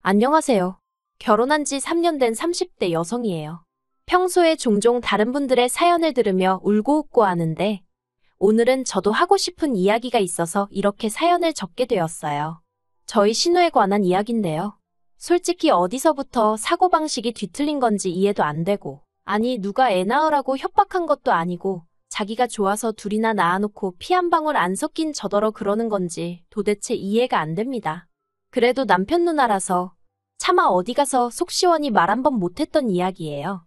안녕하세요. 결혼한 지 3년 된 30대 여성이에요. 평소에 종종 다른 분들의 사연을 들으며 울고 웃고 하는데 오늘은 저도 하고 싶은 이야기가 있어서 이렇게 사연을 적게 되었어요. 저희 신우에 관한 이야기인데요. 솔직히 어디서부터 사고방식이 뒤틀린 건지 이해도 안 되고, 아니 누가 애 낳으라고 협박한 것도 아니고 자기가 좋아서 둘이나 낳아놓고 피 한 방울 안 섞인 저더러 그러는 건지 도대체 이해가 안 됩니다. 그래도 남편 누나라서 차마 어디 가서 속 시원히 말 한 번 못했던 이야기예요.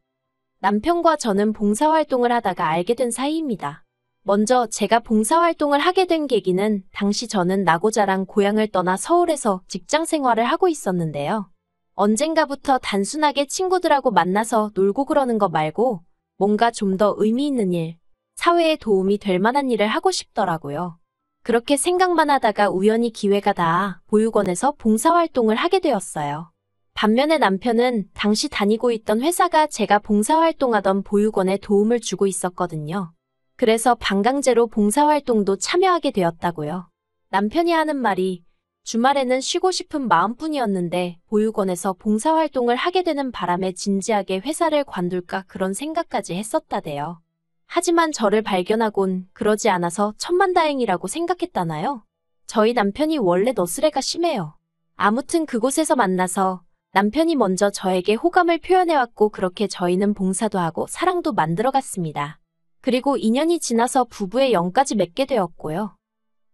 남편과 저는 봉사활동을 하다가 알게 된 사이입니다. 먼저 제가 봉사활동을 하게 된 계기는 당시 저는 나고 자란 고향을 떠나 서울에서 직장 생활을 하고 있었는데요. 언젠가부터 단순하게 친구들하고 만나서 놀고 그러는 거 말고 뭔가 좀 더 의미 있는 일, 사회에 도움이 될 만한 일을 하고 싶더라고요. 그렇게 생각만 하다가 우연히 기회가 닿아 보육원에서 봉사활동을 하게 되었어요. 반면에 남편은 당시 다니고 있던 회사가 제가 봉사활동하던 보육원에 도움을 주고 있었거든요. 그래서 반강제로 봉사활동도 참여하게 되었다고요. 남편이 하는 말이 주말에는 쉬고 싶은 마음뿐이었는데 보육원에서 봉사활동을 하게 되는 바람에 진지하게 회사를 관둘까 그런 생각까지 했었다대요. 하지만 저를 발견하곤 그러지 않아서 천만다행이라고 생각했다나요? 저희 남편이 원래 너스레가 심해요. 아무튼 그곳에서 만나서 남편이 먼저 저에게 호감을 표현해왔고 그렇게 저희는 봉사도 하고 사랑도 만들어갔습니다. 그리고 2년이 지나서 부부의 영까지 맺게 되었고요.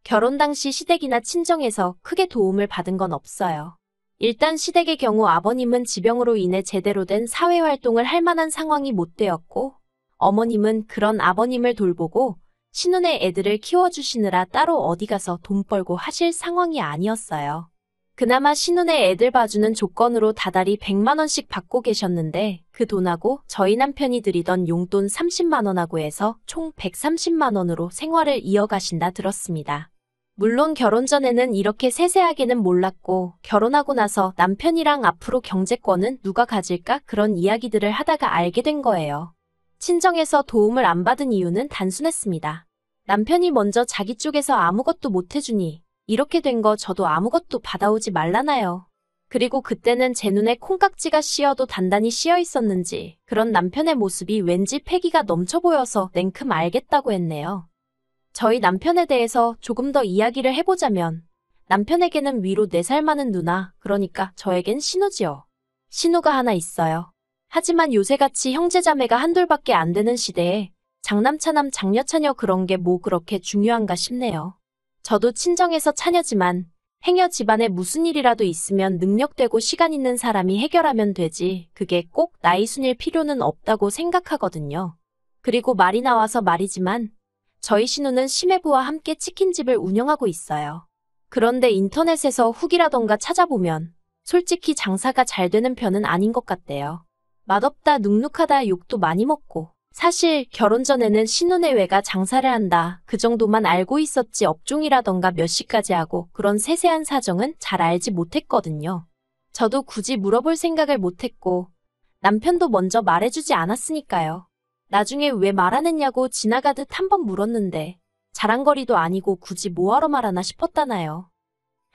결혼 당시 시댁이나 친정에서 크게 도움을 받은 건 없어요. 일단 시댁의 경우 아버님은 지병으로 인해 제대로 된 사회활동을 할 만한 상황이 못 되었고 어머님은 그런 아버님을 돌보고 신혼의 애들을 키워주시느라 따로 어디 가서 돈 벌고 하실 상황이 아니었어요. 그나마 신혼의 애들 봐주는 조건으로 다달이 100만 원씩 받고 계셨는데 그 돈하고 저희 남편이 드리던 용돈 30만 원하고 해서 총 130만 원으로 생활을 이어가신다 들었습니다. 물론 결혼 전에는 이렇게 세세하게는 몰랐고 결혼하고 나서 남편이랑 앞으로 경제권은 누가 가질까 그런 이야기들을 하다가 알게 된 거예요. 친정에서 도움을 안 받은 이유는 단순했습니다. 남편이 먼저 자기 쪽에서 아무것도 못 해주니 이렇게 된 거 저도 아무것도 받아오지 말라나요. 그리고 그때는 제 눈에 콩깍지가 씌어도 단단히 씌어 있었는지 그런 남편의 모습이 왠지 패기가 넘쳐 보여서 냉큼 알겠다고 했네요. 저희 남편에 대해서 조금 더 이야기를 해보자면 남편에게는 위로 4살 많은 누나, 그러니까 저에겐 신우지요. 신우가 하나 있어요. 하지만 요새같이 형제자매가 한둘밖에 안 되는 시대에 장남차남 장녀차녀 그런 게 뭐 그렇게 중요한가 싶네요. 저도 친정에서 차녀지만 행여 집안에 무슨 일이라도 있으면 능력되고 시간 있는 사람이 해결하면 되지 그게 꼭 나이 순일 필요는 없다고 생각하거든요. 그리고 말이 나와서 말이지만 저희 신우는 시매부와 함께 치킨집을 운영하고 있어요. 그런데 인터넷에서 후기라던가 찾아보면 솔직히 장사가 잘 되는 편은 아닌 것 같대요. 맛없다 눅눅하다 욕도 많이 먹고 사실 결혼 전에는 신혼외가 장사를 한다 그 정도만 알고 있었지 업종이라던가 몇 시까지 하고 그런 세세한 사정은 잘 알지 못했거든요. 저도 굳이 물어볼 생각을 못했고 남편도 먼저 말해주지 않았으니까요. 나중에 왜 말 안 했냐고 지나가듯 한번 물었는데 자랑거리도 아니고 굳이 뭐하러 말하나 싶었다나요.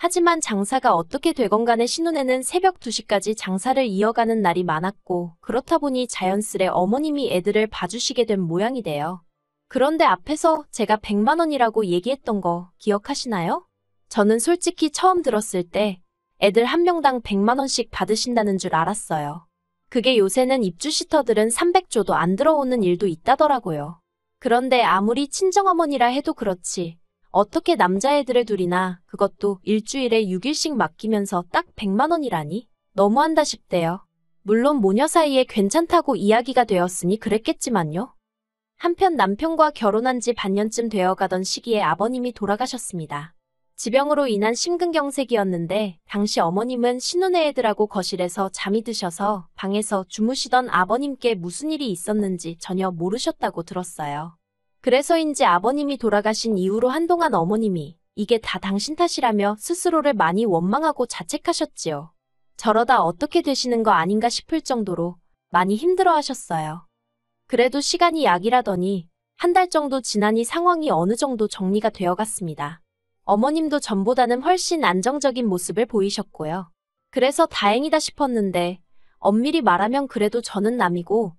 하지만 장사가 어떻게 되건 간에 신혼에는 새벽 2시까지 장사를 이어가는 날이 많았고 그렇다 보니 자연스레 어머님이 애들을 봐주시게 된 모양이 돼요. 그런데 앞에서 제가 100만 원이라고 얘기했던 거 기억하시나요? 저는 솔직히 처음 들었을 때 애들 한 명당 100만 원씩 받으신다는 줄 알았어요. 그게 요새는 입주시터들은 300조도 안 들어오는 일도 있다더라고요. 그런데 아무리 친정어머니라 해도 그렇지 어떻게 남자애들을 둘이나 그것도 일주일에 6일씩 맡기면서 딱 100만 원이라니? 너무한다 싶대요. 물론 모녀 사이에 괜찮다고 이야기가 되었으니 그랬겠지만요. 한편 남편과 결혼한 지 반년쯤 되어가던 시기에 아버님이 돌아가셨습니다. 지병으로 인한 심근경색이었는데 당시 어머님은 신혼의 애들하고 거실에서 잠이 드셔서 방에서 주무시던 아버님께 무슨 일이 있었는지 전혀 모르셨다고 들었어요. 그래서인지 아버님이 돌아가신 이후로 한동안 어머님이 이게 다 당신 탓이라며 스스로를 많이 원망하고 자책하셨지요. 저러다 어떻게 되시는 거 아닌가 싶을 정도로 많이 힘들어하셨어요. 그래도 시간이 약이라더니 한 달 정도 지나니 상황이 어느 정도 정리가 되어갔습니다. 어머님도 전보다는 훨씬 안정적인 모습을 보이셨고요. 그래서 다행이다 싶었는데 엄밀히 말하면 그래도 저는 남이고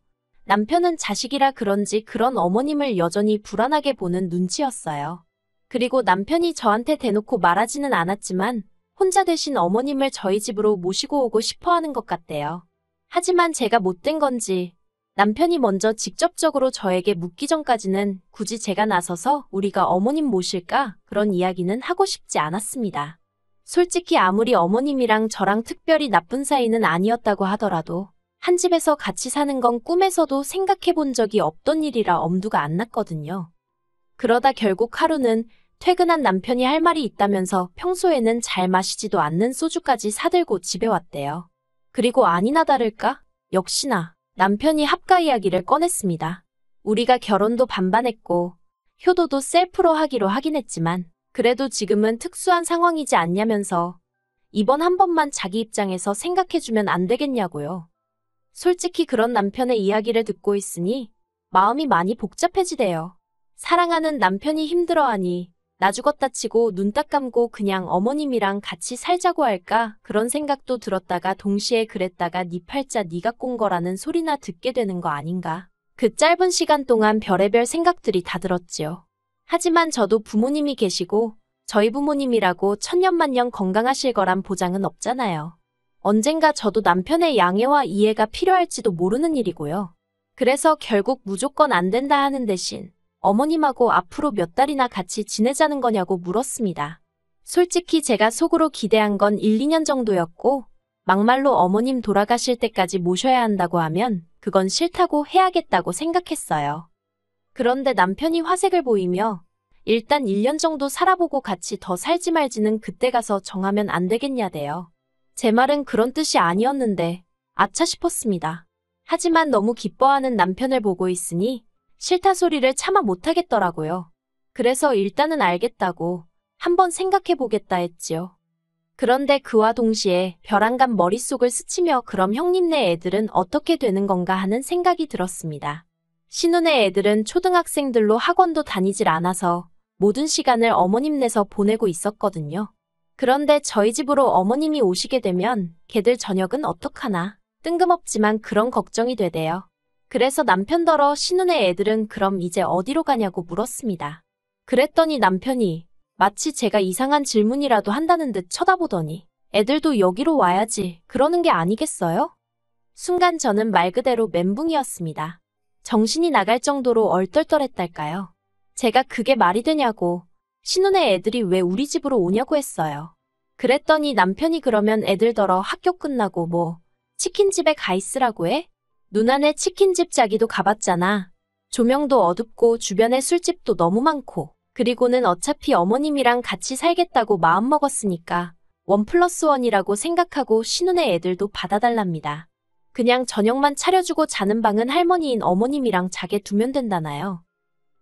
남편은 자식이라 그런지 그런 어머님을 여전히 불안하게 보는 눈치였어요. 그리고 남편이 저한테 대놓고 말하지는 않았지만 혼자 되신 어머님을 저희 집으로 모시고 오고 싶어 하는 것 같대요. 하지만 제가 못된 건지 남편이 먼저 직접적으로 저에게 묻기 전까지는 굳이 제가 나서서 우리가 어머님 모실까? 그런 이야기는 하고 싶지 않았습니다. 솔직히 아무리 어머님이랑 저랑 특별히 나쁜 사이는 아니었다고 하더라도 한 집에서 같이 사는 건 꿈에서도 생각해 본 적이 없던 일이라 엄두가 안 났거든요. 그러다 결국 하루는 퇴근한 남편이 할 말이 있다면서 평소에는 잘 마시지도 않는 소주까지 사들고 집에 왔대요. 그리고 아니나 다를까? 역시나 남편이 합가 이야기를 꺼냈습니다. 우리가 결혼도 반반했고 효도도 셀프로 하기로 하긴 했지만 그래도 지금은 특수한 상황이지 않냐면서 이번 한 번만 자기 입장에서 생각해주면 안 되겠냐고요. 솔직히 그런 남편의 이야기를 듣고 있으니 마음이 많이 복잡해지대요. 사랑하는 남편이 힘들어하니 나 죽었다 치고 눈 딱 감고 그냥 어머님이랑 같이 살자고 할까? 그런 생각도 들었다가 동시에 그랬다가 네 팔자 네가 꼰 거라는 소리나 듣게 되는 거 아닌가? 그 짧은 시간 동안 별의별 생각들이 다 들었지요. 하지만 저도 부모님이 계시고 저희 부모님이라고 천년만년 건강하실 거란 보장은 없잖아요. 언젠가 저도 남편의 양해와 이해가 필요할지도 모르는 일이고요. 그래서 결국 무조건 안 된다 하는 대신 어머님하고 앞으로 몇 달이나 같이 지내자는 거냐고 물었습니다. 솔직히 제가 속으로 기대한 건 1, 2년 정도였고 막말로 어머님 돌아가실 때까지 모셔야 한다고 하면 그건 싫다고 해야겠다고 생각했어요. 그런데 남편이 화색을 보이며 일단 1년 정도 살아보고 같이 더 살지 말지는 그때 가서 정하면 안 되겠냐대요. 제 말은 그런 뜻이 아니었는데 아차 싶었습니다. 하지만 너무 기뻐하는 남편을 보고 있으니 싫다 소리를 참아 못하겠더라고요. 그래서 일단은 알겠다고 한번 생각해보겠다 했지요. 그런데 그와 동시에 벼랑간 머릿속을 스치며 그럼 형님네 애들은 어떻게 되는 건가 하는 생각이 들었습니다. 신혼의 애들은 초등학생들로 학원도 다니질 않아서 모든 시간을 어머님네서 보내고 있었거든요. 그런데 저희 집으로 어머님이 오시게 되면 걔들 저녁은 어떡하나 뜬금없지만 그런 걱정이 되대요. 그래서 남편더러 신혼의 애들은 그럼 이제 어디로 가냐고 물었습니다. 그랬더니 남편이 마치 제가 이상한 질문이라도 한다는 듯 쳐다보더니 애들도 여기로 와야지 그러는 게 아니겠어요? 순간 저는 말 그대로 멘붕이었습니다. 정신이 나갈 정도로 얼떨떨했달까요? 제가 그게 말이 되냐고 신혼의 애들이 왜 우리 집으로 오냐고 했어요. 그랬더니 남편이 그러면 애들더러 학교 끝나고 뭐 치킨집에 가 있으라고 해? 누나네 치킨집 자기도 가봤잖아. 조명도 어둡고 주변에 술집도 너무 많고 그리고는 어차피 어머님이랑 같이 살겠다고 마음먹었으니까 1+1이라고 생각하고 신혼의 애들도 받아달랍니다. 그냥 저녁만 차려주고 자는 방은 할머니인 어머님이랑 자게 두면 된다나요.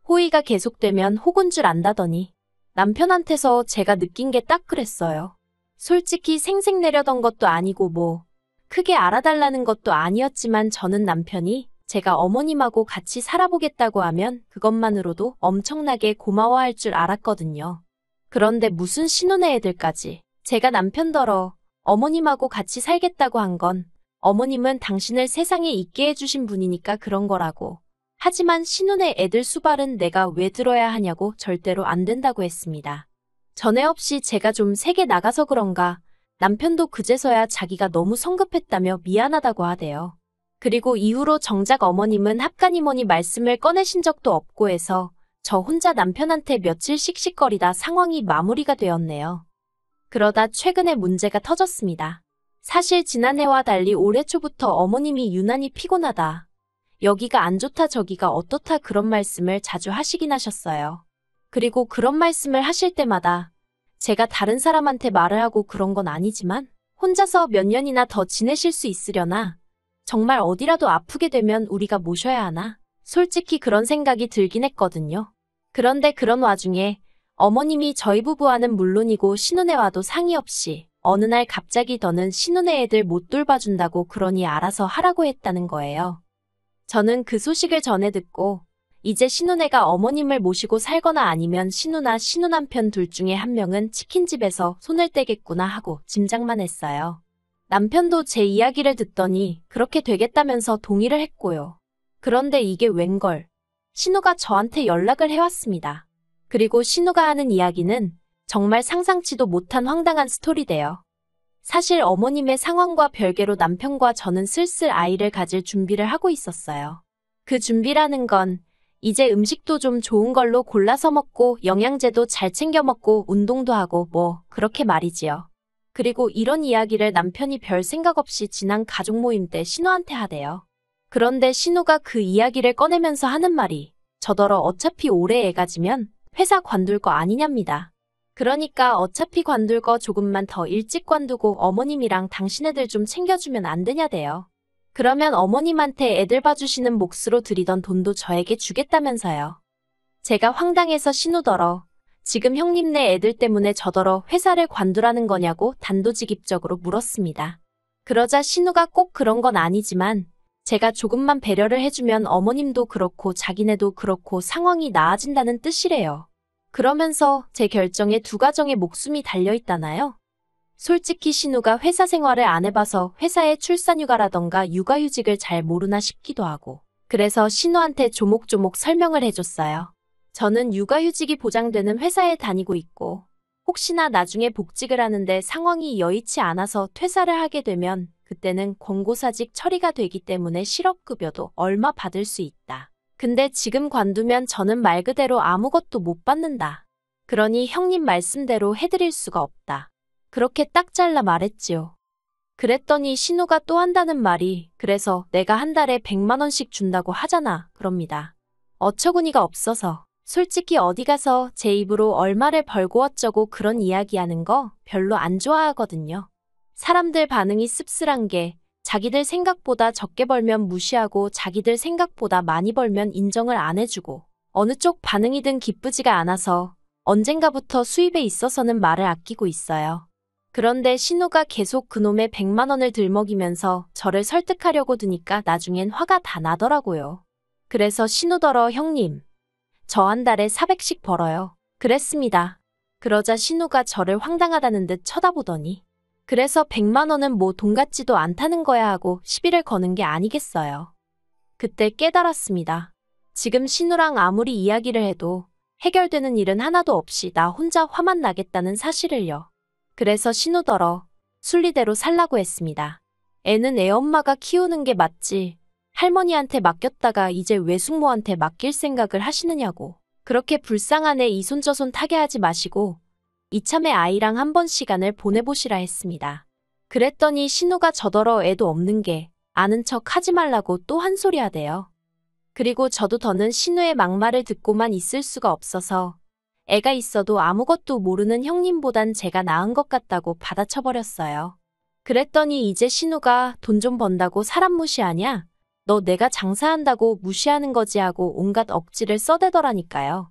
호의가 계속되면 혹은 줄 안다더니 남편한테서 제가 느낀 게 딱 그랬어요. 솔직히 생색내려던 것도 아니고 뭐 크게 알아달라는 것도 아니었지만 저는 남편이 제가 어머님하고 같이 살아보겠다고 하면 그것만으로도 엄청나게 고마워할 줄 알았거든요. 그런데 무슨 신혼의 애들까지 제가 남편더러 어머님하고 같이 살겠다고 한 건 어머님은 당신을 세상에 있게 해주신 분이니까 그런 거라고. 하지만 신혼의 애들 수발은 내가 왜 들어야 하냐고 절대로 안 된다고 했습니다. 전에 없이 제가 좀 세게 나가서 그런가 남편도 그제서야 자기가 너무 성급했다며 미안하다고 하대요. 그리고 이후로 정작 어머님은 합가니머니 말씀을 꺼내신 적도 없고 해서 저 혼자 남편한테 며칠 씩씩거리다 상황이 마무리가 되었네요. 그러다 최근에 문제가 터졌습니다. 사실 지난해와 달리 올해 초부터 어머님이 유난히 피곤하다. 여기가 안 좋다 저기가 어떻다 그런 말씀을 자주 하시긴 하셨어요. 그리고 그런 말씀을 하실 때마다 제가 다른 사람한테 말을 하고 그런 건 아니지만 혼자서 몇 년이나 더 지내실 수 있으려나 정말 어디라도 아프게 되면 우리가 모셔야 하나 솔직히 그런 생각이 들긴 했거든요. 그런데 그런 와중에 어머님이 저희 부부와는 물론이고 신혼에 와도 상의 없이 어느 날 갑자기 더는 신혼의 애들 못 돌봐준다고 그러니 알아서 하라고 했다는 거예요. 저는 그 소식을 전해 듣고 이제 신혼애가 어머님을 모시고 살거나 아니면 신우나 신우남편 둘 중에 한 명은 치킨집에서 손을 떼겠구나 하고 짐작만 했어요. 남편도 제 이야기를 듣더니 그렇게 되겠다면서 동의를 했고요. 그런데 이게 웬걸. 신우가 저한테 연락을 해왔습니다. 그리고 신우가 하는 이야기는 정말 상상치도 못한 황당한 스토리대요. 사실 어머님의 상황과 별개로 남편과 저는 슬슬 아이를 가질 준비를 하고 있었어요. 그 준비라는 건 이제 음식도 좀 좋은 걸로 골라서 먹고 영양제도 잘 챙겨 먹고 운동도 하고 뭐 그렇게 말이지요. 그리고 이런 이야기를 남편이 별 생각 없이 지난 가족 모임 때 신우한테 하대요. 그런데 신우가 그 이야기를 꺼내면서 하는 말이 저더러 어차피 올해 애 가지면 회사 관둘 거 아니냐입니다. 그러니까 어차피 관둘 거 조금만 더 일찍 관두고 어머님이랑 당신애들 좀 챙겨주면 안 되냐대요. 그러면 어머님한테 애들 봐주시는 몫으로 드리던 돈도 저에게 주겠다면서요. 제가 황당해서 신우더러 지금 형님네 애들 때문에 저더러 회사를 관두라는 거냐고 단도직입적으로 물었습니다. 그러자 신우가 꼭 그런 건 아니지만 제가 조금만 배려를 해주면 어머님도 그렇고 자기네도 그렇고 상황이 나아진다는 뜻이래요. 그러면서 제 결정에 두 가정의 목숨이 달려있다나요? 솔직히 신우가 회사 생활을 안 해봐서 회사의 출산휴가라던가 육아휴직을 잘 모르나 싶기도 하고 그래서 신우한테 조목조목 설명을 해줬어요. 저는 육아휴직이 보장되는 회사에 다니고 있고 혹시나 나중에 복직을 하는데 상황이 여의치 않아서 퇴사를 하게 되면 그때는 권고사직 처리가 되기 때문에 실업급여도 얼마 받을 수 있다. 근데 지금 관두면 저는 말 그대로 아무것도 못 받는다. 그러니 형님 말씀대로 해드릴 수가 없다. 그렇게 딱 잘라 말했지요. 그랬더니 신우가 또 한다는 말이 그래서 내가 한 달에 100만 원씩 준다고 하잖아. 그럽니다. 어처구니가 없어서 솔직히 어디 가서 제 입으로 얼마를 벌고 어쩌고 그런 이야기하는 거 별로 안 좋아하거든요. 사람들 반응이 씁쓸한 게 자기들 생각보다 적게 벌면 무시하고 자기들 생각보다 많이 벌면 인정을 안 해주고 어느 쪽 반응이든 기쁘지가 않아서 언젠가부터 수입에 있어서는 말을 아끼고 있어요. 그런데 신우가 계속 그놈의 100만 원을 들먹이면서 저를 설득하려고 드니까 나중엔 화가 다 나더라고요. 그래서 신우더러 형님, 저 한 달에 400씩 벌어요. 그랬습니다. 그러자 신우가 저를 황당하다는 듯 쳐다보더니 그래서 100만 원은 뭐 돈 같지도 않다는 거야 하고 시비를 거는 게 아니겠어요. 그때 깨달았습니다. 지금 신우랑 아무리 이야기를 해도 해결되는 일은 하나도 없이 나 혼자 화만 나겠다는 사실을요. 그래서 신우더러 순리대로 살라고 했습니다. 애는 애 엄마가 키우는 게 맞지. 할머니한테 맡겼다가 이제 외숙모한테 맡길 생각을 하시느냐고. 그렇게 불쌍한 애 이손저손 타게 하지 마시고 이참에 아이랑 한번 시간을 보내보시라 했습니다. 그랬더니 신우가 저더러 애도 없는 게 아는 척 하지 말라고 또 한 소리 하대요. 그리고 저도 더는 신우의 막말을 듣고만 있을 수가 없어서 애가 있어도 아무것도 모르는 형님보단 제가 나은 것 같다고 받아쳐버렸어요. 그랬더니 이제 신우가 돈 좀 번다고 사람 무시하냐? 너 내가 장사한다고 무시하는 거지 하고 온갖 억지를 써대더라니까요.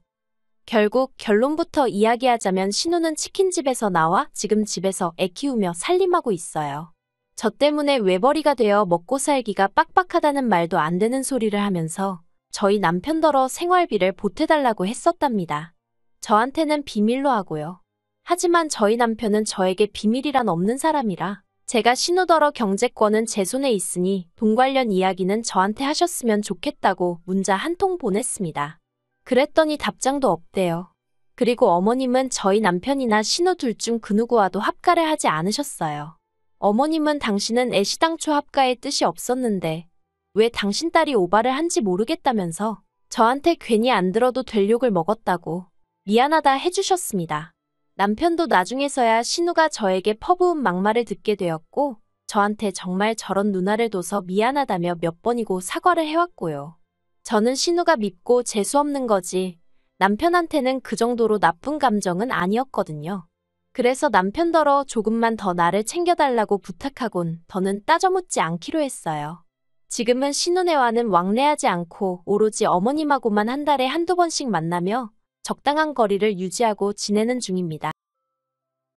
결국 결론부터 이야기하자면 신우는 치킨집에서 나와 지금 집에서 애 키우며 살림하고 있어요. 저 때문에 외벌이가 되어 먹고 살기가 빡빡하다는 말도 안 되는 소리를 하면서 저희 남편더러 생활비를 보태달라고 했었답니다. 저한테는 비밀로 하고요. 하지만 저희 남편은 저에게 비밀이란 없는 사람이라 제가 신우더러 경제권은 제 손에 있으니 돈 관련 이야기는 저한테 하셨으면 좋겠다고 문자 한 통 보냈습니다. 그랬더니 답장도 없대요. 그리고 어머님은 저희 남편이나 신우 둘 중 그 누구와도 합가를 하지 않으셨어요. 어머님은 당신은 애시당초 합가의 뜻이 없었는데 왜 당신 딸이 오바를 한지 모르겠다면서 저한테 괜히 안 들어도 될 욕을 먹었다고 미안하다 해주셨습니다. 남편도 나중에서야 신우가 저에게 퍼부은 막말을 듣게 되었고 저한테 정말 저런 누나를 둬서 미안하다며 몇 번이고 사과를 해왔고요. 저는 신우가 밉고 재수없는 거지 남편한테는 그 정도로 나쁜 감정은 아니었거든요. 그래서 남편더러 조금만 더 나를 챙겨달라고 부탁하곤 더는 따져묻지 않기로 했어요. 지금은 신우네와는 왕래하지 않고 오로지 어머님하고만 한 달에 한두 번씩 만나며 적당한 거리를 유지하고 지내는 중입니다.